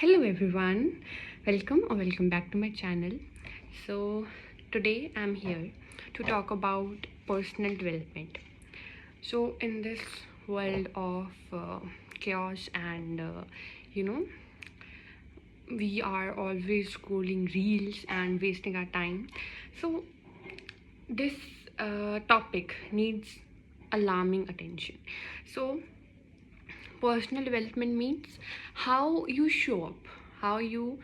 Hello everyone, welcome or welcome back to my channel. So today I'm here to talk about personal development. So in this world of chaos and you know we are always scrolling reels and wasting our time. So this topic needs alarming attention. So personal development means how you show up, how you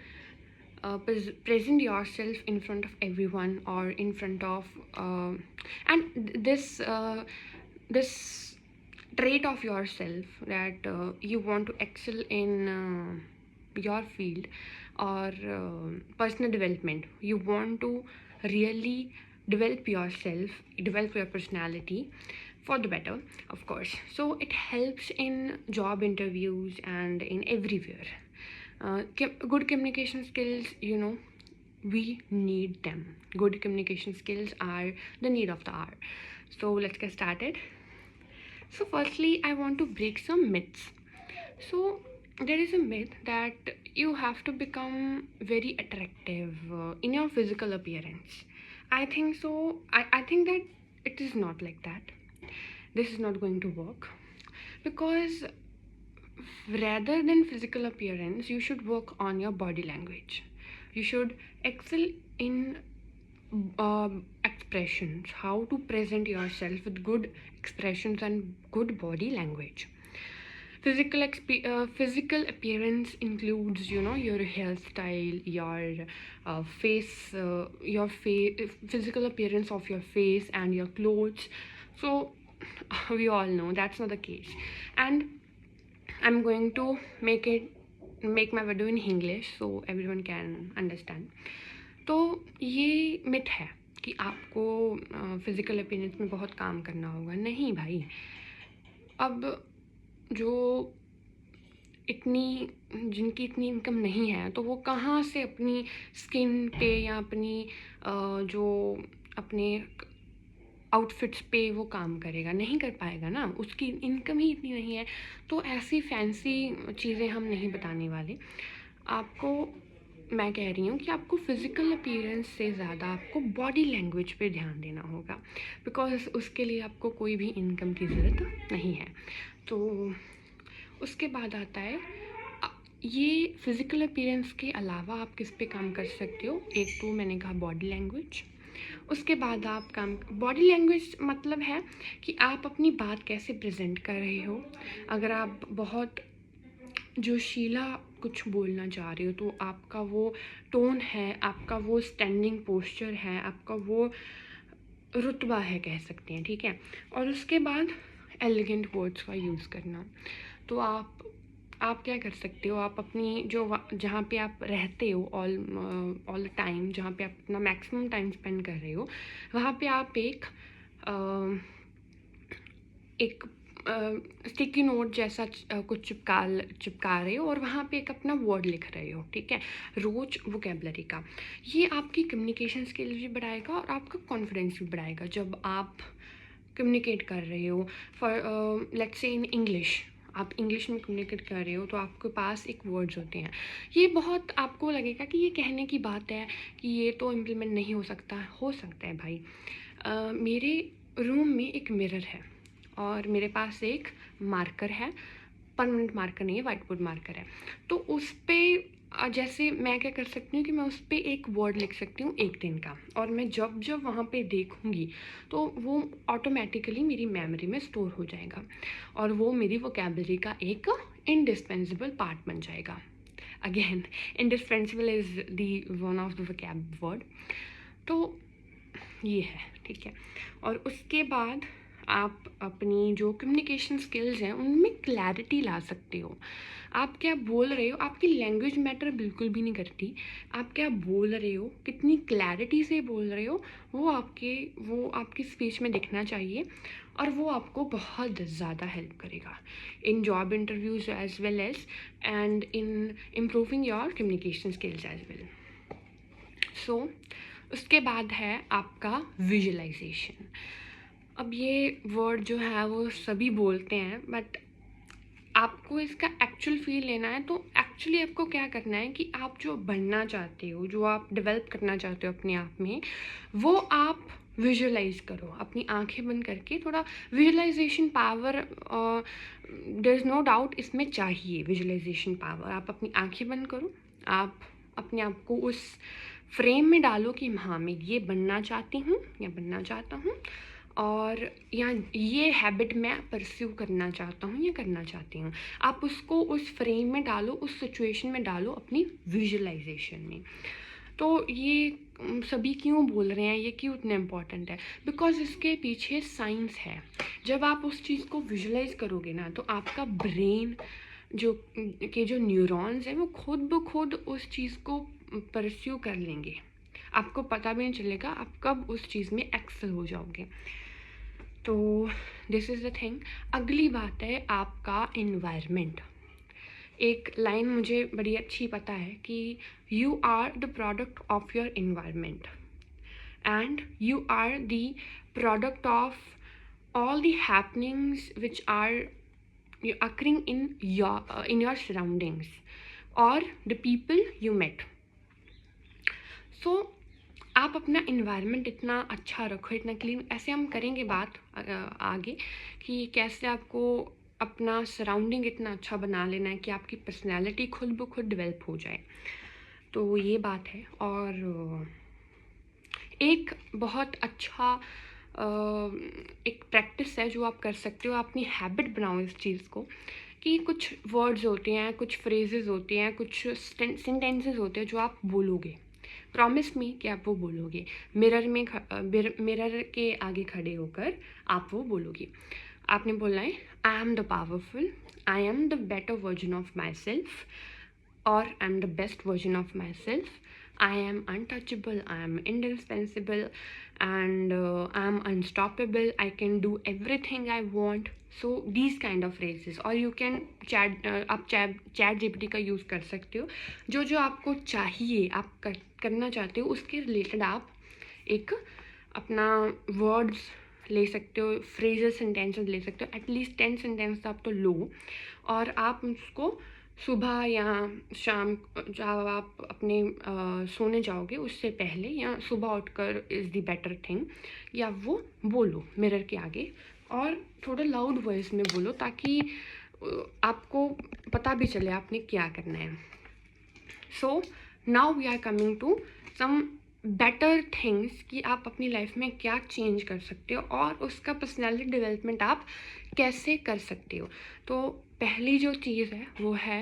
present yourself in front of everyone or in front of and this trait of yourself that you want to excel in your field or personal development. You want to really develop yourself, develop your personality for the better, of course. So it helps in job interviews and in everywhere. Good communication skills, we need them. Good communication skills are the need of the hour. So let's get started. So firstly, I want to break some myths. So there is a myth that you have to become very attractive in your physical appearance. I think so. I think that it is not like that. This is not going to work because rather than physical appearance, you should work on your body language. You should excel in expressions, how to present yourself with good expressions and good body language. Physical appearance includes, your hairstyle, your physical appearance of your face and your clothes. So we all know that's not the case, and I'm going to make my video in English so everyone can understand. तो ये myth है कि आपको physical appearance में बहुत काम करना होगा. नहीं भाई, अब जो जिनकी इतनी इनकम नहीं है तो वो कहाँ से अपनी स्किन पे या जो अपने आउटफिट्स पे वो काम करेगा? नहीं कर पाएगा ना, उसकी इनकम ही इतनी नहीं है. तो ऐसी फैंसी चीज़ें हम नहीं बताने वाले आपको. मैं कह रही हूँ कि आपको फ़िज़िकल अपीयरेंस से ज़्यादा आपको बॉडी लैंग्वेज पे ध्यान देना होगा, बिकॉज उसके लिए आपको कोई भी इनकम की ज़रूरत नहीं है. तो उसके बाद आता है ये फ़िज़िकल अपीयरेंस के अलावा आप किस पे काम कर सकते हो. एक तो मैंने कहा बॉडी लैंग्वेज. उसके बाद आप बॉडी लैंग्वेज मतलब है कि आप अपनी बात कैसे प्रेजेंट कर रहे हो. अगर आप बहुत जोशीला कुछ बोलना चाह रहे हो तो आपका वो टोन है, आपका वो स्टैंडिंग पोस्चर है, आपका वो रुतबा है, कह सकते हैं, ठीक है. और उसके बाद एलिगेंट वर्ड्स का यूज़ करना. तो आप क्या कर सकते हो, आप अपनी जहाँ पे आप रहते हो ऑल टाइम, जहाँ पे आप अपना मैक्सिमम टाइम स्पेंड कर रहे हो, वहाँ पे आप एक स्टिकी नोट जैसा कुछ चिपका रहे हो और वहाँ पे एक अपना वर्ड लिख रहे हो, ठीक है, रोज वोकेबलरी का. ये आपकी कम्युनिकेशन स्किल्स भी बढ़ाएगा और आपका कॉन्फिडेंस भी बढ़ाएगा. जब आप कम्युनिकेट कर रहे हो for let's say in English, आप इंग्लिश में कम्युनिकेट कर रहे हो तो आपके पास एक वर्ड्स होते हैं. ये बहुत आपको लगेगा कि ये कहने की बात है, कि ये तो इम्प्लीमेंट नहीं हो सकता है भाई. मेरे रूम में एक मिरर है और मेरे पास एक मार्कर है. परमानेंट मार्कर नहीं है, वाइट बोर्ड मार्कर है. तो उस पर जैसे मैं क्या कर सकती हूँ कि मैं उस पर एक वर्ड लिख सकती हूँ एक दिन का, और मैं जब वहाँ पे देखूँगी तो वो ऑटोमेटिकली मेरी मेमोरी में स्टोर हो जाएगा और वो मेरी वोकेबलरी का एक इंडिस्पेंसिबल पार्ट बन जाएगा. Again, indispensable is the one of the vocab word. तो ये है, ठीक है. और उसके बाद आप अपनी जो कम्युनिकेशन स्किल्स हैं उनमें क्लैरिटी ला सकते हो. आप क्या बोल रहे हो, आपकी लैंग्वेज मैटर बिल्कुल भी नहीं करती. आप क्या बोल रहे हो, कितनी क्लैरिटी से बोल रहे हो, वो आपकी स्पीच में दिखना चाहिए और वो आपको बहुत ज़्यादा हेल्प करेगा in job interviews as well as and in improving your communication skills as well. So उसके बाद है आपका विजुअलाइजेशन. अब ये वर्ड जो है वो सभी बोलते हैं, बट आपको इसका एक्चुअल फील लेना है तो एक्चुअली आपको क्या करना है कि आप जो बनना चाहते हो, जो आप डेवलप करना चाहते हो अपने आप में, वो आप विजुअलाइज करो। अपनी आंखें बंद करके थोड़ा visualisation power, there is no doubt इसमें चाहिए विजुअलाइजेशन पावर। आप अपनी आंखें बंद करो, आप अपने आप को उस फ्रेम में डालो कि हाँ मैं ये बनना चाहती हूँ या बनना चाहता हूँ, और या ये हैबिट मैं परस्यू करना चाहता हूँ या करना चाहती हूँ। आप उसको उस फ्रेम में डालो, उस सिचुएशन में डालो, अपनी विजुअलाइजेशन में। तो ये सभी क्यों बोल रहे हैं, ये क्यों इतना इम्पॉर्टेंट है? बिकॉज इसके पीछे साइंस है। जब आप उस चीज़ को विजुअलाइज करोगे ना, तो आपका ब्रेन जो न्यूरॉन्स हैं वो खुद ब खुद उस चीज़ को परस्यू कर लेंगे। आपको पता भी नहीं चलेगा आप कब उस चीज़ में एक्सेल हो जाओगे। तो दिस इज़ द थिंग। अगली बात है आपका इन्वायरमेंट। एक लाइन मुझे बड़ी अच्छी पता है कि you are the product of your environment and you are the product of all the happenings which are occurring in your surroundings or the people you met. So आप अपना इन्वायरमेंट इतना अच्छा रखो, इतना क्लीन। ऐसे हम करेंगे बात आगे कि कैसे आपको अपना सराउंडिंग इतना अच्छा बना लेना है कि आपकी पर्सनैलिटी खुद ब खुद डेवलप हो जाए। तो ये बात है। और एक बहुत अच्छा एक प्रैक्टिस है जो आप कर सकते हो। आप अपनी हैबिट बनाओ इस चीज़ को कि कुछ वर्ड्स होते हैं, कुछ फ्रेजेस होते हैं, कुछ सेंटेंसेस होते हैं जो आप बोलोगे। प्रॉमिस मी कि आप वो बोलोगे। मिरर के आगे खड़े होकर आप वो बोलोगे। आपने बोलना है I am the powerful, I am the better version of myself, और I am the best version of myself, I am untouchable, I am indispensable, and I am unstoppable. I can do everything I want. So these kind of phrases, or you can आप chat GPT का use कर सकते हो। जो आपको चाहिए, आप करना चाहते हो, उसके रिलेटेड आप एक अपना वर्ड्स ले सकते हो, फ्रेजेस सेंटेंसेस ले सकते हो। एटलीस्ट 10 सेंटेंस आप तो लो, और आप उसको सुबह या शाम जब आप अपने सोने जाओगे उससे पहले या सुबह उठकर इज़ द बेटर थिंग, या वो बोलो मिरर के आगे, और थोड़ा लाउड वॉइस में बोलो ताकि आपको पता भी चले आपने क्या करना है। So now we are coming to some better things कि आप अपनी लाइफ में क्या चेंज कर सकते हो और उसका पर्सनैलिटी डेवलपमेंट आप कैसे कर सकते हो। तो पहली जो चीज़ है वो है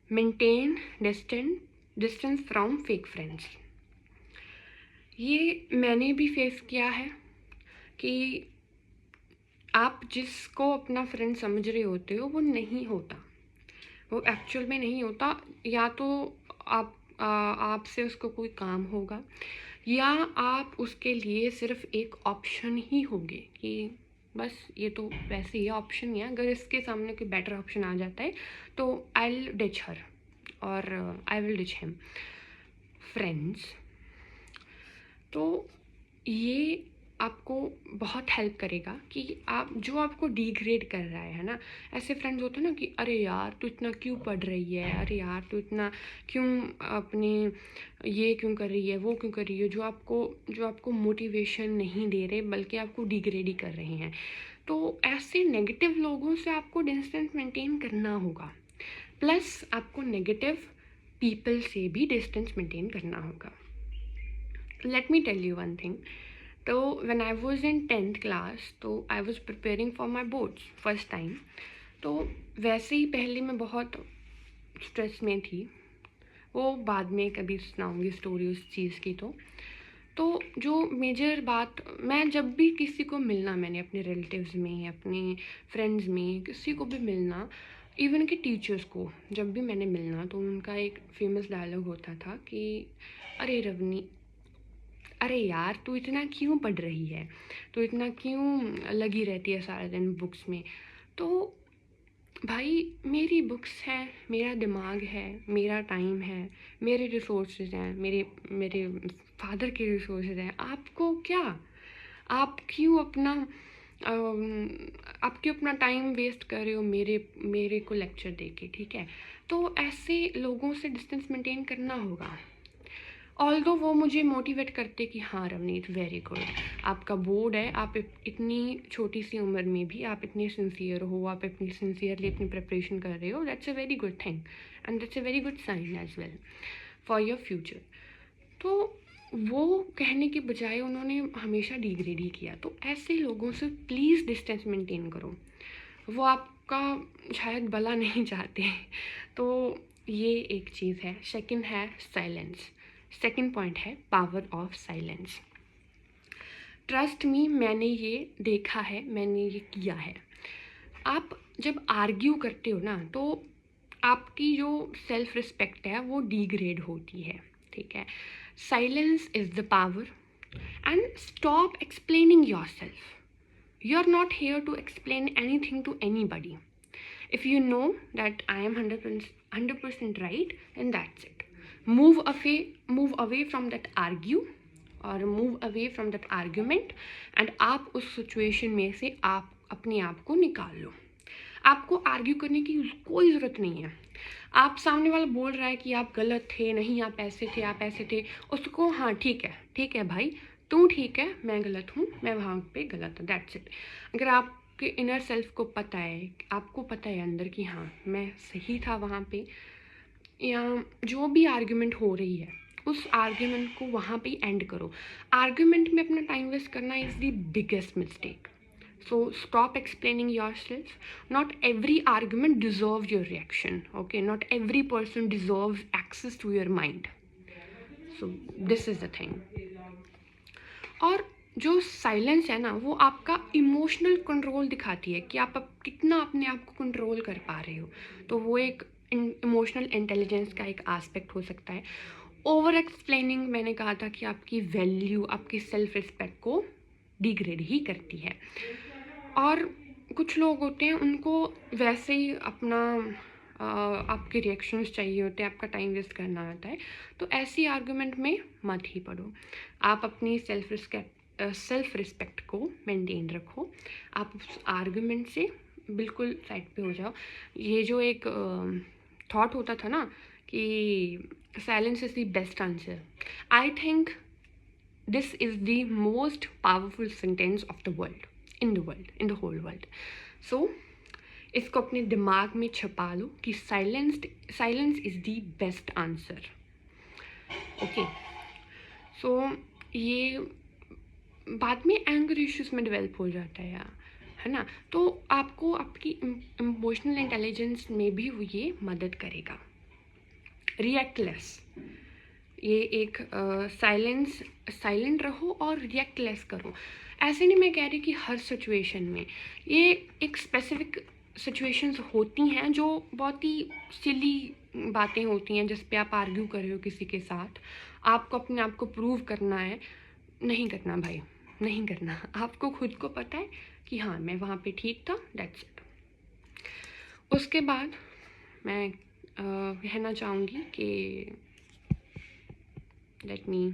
maintain distance from fake friends. ये मैंने भी फेस किया है कि आप जिसको अपना फ्रेंड समझ रहे होते हो वो नहीं होता, वो एक्चुअल में नहीं होता। या तो आपसे उसको कोई काम होगा, या आप उसके लिए सिर्फ एक ऑप्शन ही होगे कि बस ये तो वैसे ही ऑप्शन ही है, अगर इसके सामने कोई बेटर ऑप्शन आ जाता है तो आई विल डिच हर और I will ditch him. Friends, तो ये आपको बहुत हेल्प करेगा कि जो आपको डिग्रेड कर रहा है ना, ऐसे फ्रेंड्स होते हैं ना कि अरे यार तू इतना क्यों पढ़ रही है, अरे यार तू इतना क्यों अपने ये क्यों कर रही है, वो क्यों कर रही है, जो आपको मोटिवेशन नहीं दे रहे बल्कि आपको डिग्रेड ही कर रहे हैं। तो ऐसे नेगेटिव लोगों से आपको डिस्टेंस मेंटेन करना होगा, प्लस आपको नेगेटिव पीपल से भी डिस्टेंस मेंटेन करना होगा। Let me tell you one thing. तो when I was in 10th class, तो I was preparing for my boards first time. तो वैसे ही पहले मैं बहुत स्ट्रेस में थी, वो बाद में कभी सुनाऊंगी स्टोरी उस चीज़ की। तो जो मेजर बात, मैं जब भी किसी को मिलना, मैंने अपने रिलेटिव्स में, अपने फ्रेंड्स में, किसी को भी मिलना, इवन कि टीचर्स को जब भी मैंने मिलना, तो उनका एक फेमस डायलॉग होता था कि अरे रवनी, अरे यार तू इतना क्यों पढ़ रही है, तू इतना क्यों लगी रहती है सारा दिन बुक्स में। तो भाई मेरी बुक्स हैं, मेरा दिमाग है, मेरा टाइम है, मेरे रिसोर्सेज हैं, मेरे फादर के रिसोर्सेज हैं। आपको क्या, आप क्यों अपना आपके अपना टाइम वेस्ट कर रहे हो मेरे मेरे को लेक्चर दे के, ठीक है। तो ऐसे लोगों से डिस्टेंस मेंटेन करना होगा। ऑल्दो वो मुझे मोटिवेट करते कि हाँ रवनीत वेरी गुड, आपका बोर्ड है, आप इतनी छोटी सी उम्र में भी आप इतने सिंसियर हो, आप इतनी सिंसियरली अपनी प्रिपरेशन कर रहे हो, that's a very good thing and that's a very good sign as well for your future. तो वो कहने के बजाय उन्होंने हमेशा डिग्रेड ही किया। तो ऐसे लोगों से प्लीज़ डिस्टेंस मेंटेन करो, वो आपका शायद भला नहीं चाहते। तो ये एक चीज़ है। सेकंड है साइलेंस। सेकंड पॉइंट है power of silence. Trust me, मैंने ये देखा है, मैंने ये किया है। आप जब आर्ग्यू करते हो ना, तो आपकी जो सेल्फ रिस्पेक्ट है वो डिग्रेड होती है, ठीक है। Silence is the power and stop explaining your self. You are not here to explain anything to anybody. If you know that I am 100% right, then that's it. Move away from that argue or move away from that argument and आप उस situation में से आप अपने आप को निकाल लो। आपको आर्ग्यू करने की कोई ज़रूरत नहीं है। आप सामने वाला बोल रहा है कि आप गलत थे, नहीं आप ऐसे थे, आप ऐसे थे, उसको हाँ ठीक है भाई, तू ठीक है, मैं गलत हूँ, मैं वहाँ पे गलत हूँ, दैट्स इट। अगर आपके इनर सेल्फ को पता है, आपको पता है अंदर कि हाँ मैं सही था वहाँ पे, या जो भी आर्ग्यूमेंट हो रही है उस आर्ग्यूमेंट को वहाँ पे एंड करो। आर्ग्यूमेंट में अपना टाइम वेस्ट करना is the biggest mistake. So stop explaining yourself. Not every argument deserves your reaction. Okay, not every person deserves access to your mind. So this is the thing. और जो silence है ना, वो आपका emotional control दिखाती है कि आप कितना अपने आप को कंट्रोल कर पा रहे हो। तो वो एक इमोशनल इंटेलिजेंस का एक एस्पेक्ट हो सकता है। ओवर एक्सप्लेनिंग, मैंने कहा था कि आपकी वैल्यू, आपकी सेल्फ रिस्पेक्ट को डिग्रेड ही करती है। और कुछ लोग होते हैं उनको वैसे ही अपना आपके रिएक्शंस चाहिए होते हैं, आपका टाइम वेस्ट करना आता है। तो ऐसी आर्गुमेंट में मत ही पड़ो। आप अपनी सेल्फ रिस्पेक्ट को मेंटेन रखो। आप उस आर्गुमेंट से बिल्कुल साइड पे हो जाओ। ये जो एक थॉट होता था ना कि silence is the best answer, I think this is the most powerful sentence of the world, in the whole world. So इसको अपने दिमाग में छुपा लो कि silence is the best answer. Okay, so ये बाद में एंगर इश्यूज में डेवलप हो जाता है यार, है ना। तो आपको आपकी इमोशनल इंटेलिजेंस में भी ये मदद करेगा। रिएक्टलेस, ये एक साइलेंट रहो और रिएक्टलेस करो। ऐसे नहीं मैं कह रही कि हर सिचुएशन में, ये एक स्पेसिफिक सिचुएशंस होती हैं जो बहुत ही सिली बातें होती हैं, जिस पे आप आर्ग्यू कर रहे हो किसी के साथ, आपको अपने आप को प्रूव करना है। नहीं करना भाई, नहीं करना। आपको खुद को पता है कि हाँ मैं वहाँ पे ठीक था, दैट्स इट। उसके बाद मैं कहना चाहूँगी कि let me,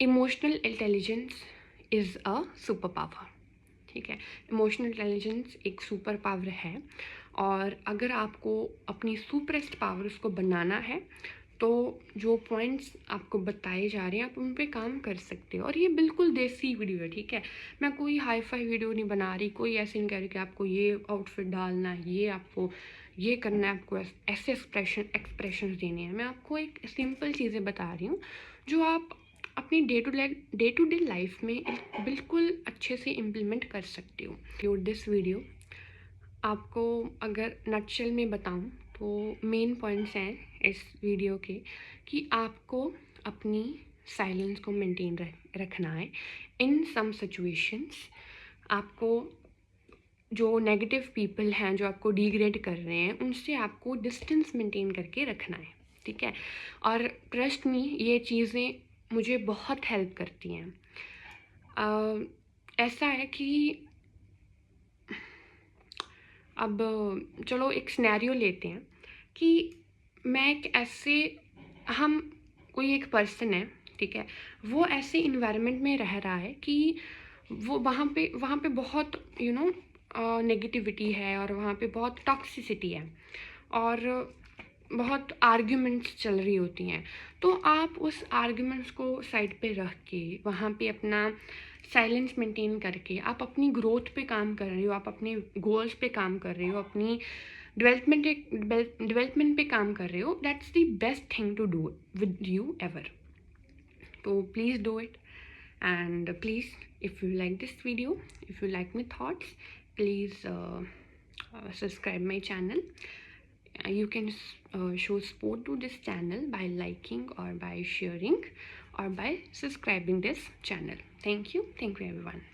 emotional intelligence is a super power, ठीक है। इमोशनल इंटेलिजेंस एक सुपर पावर है, और अगर आपको अपनी सुपरेस्ट पावर उसको बनाना है तो जो पॉइंट्स आपको बताए जा रहे हैं आप उन पे काम कर सकते हो। और ये बिल्कुल देसी वीडियो है, ठीक है। मैं कोई हाई फाई वीडियो नहीं बना रही, कोई ऐसे नहीं कह रही कि आपको ये आउटफिट डालना है, ये आपको ये करना है, आपको ऐसे एक्सप्रेशन देने हैं। मैं आपको एक सिंपल चीज़ें बता रही हूँ जो आप अपनी डे टू डे लाइफ में बिल्कुल अच्छे से इम्प्लीमेंट कर सकते हो। दिस वीडियो आपको अगर नटशेल में बताऊं तो मेन पॉइंट्स हैं इस वीडियो के कि आपको अपनी साइलेंस को मेंटेन रखना है इन सम सिचुएशंस। आपको जो नेगेटिव पीपल हैं जो आपको डिग्रेड कर रहे हैं उनसे आपको डिस्टेंस मेंटेन करके रखना है, ठीक है। और ट्रस्ट मी, ये चीज़ें मुझे बहुत हेल्प करती हैं। ऐसा है कि अब चलो एक सिनेरियो लेते हैं कि मैं एक ऐसे, कोई एक पर्सन है, ठीक है, वो ऐसे इन्वायरमेंट में रह रहा है कि वो वहाँ पे बहुत नेगेटिविटी है, और वहाँ पे बहुत टॉक्सिसिटी है, और बहुत आर्ग्यूमेंट्स चल रही होती हैं। तो आप उस आर्ग्यूमेंट्स को साइड पे रख के वहाँ पे अपना साइलेंस मेंटेन करके आप अपनी ग्रोथ पे काम कर रहे हो, आप अपने गोल्स पे काम कर रहे हो, अपनी डेवलपमेंट पे काम कर रहे हो, that's the best thing to do with you ever. So please do it, and please, if you like this video, if you like my thoughts, please subscribe my channel. You can show support to this channel by liking or by sharing or by subscribing this channel. Thank you everyone.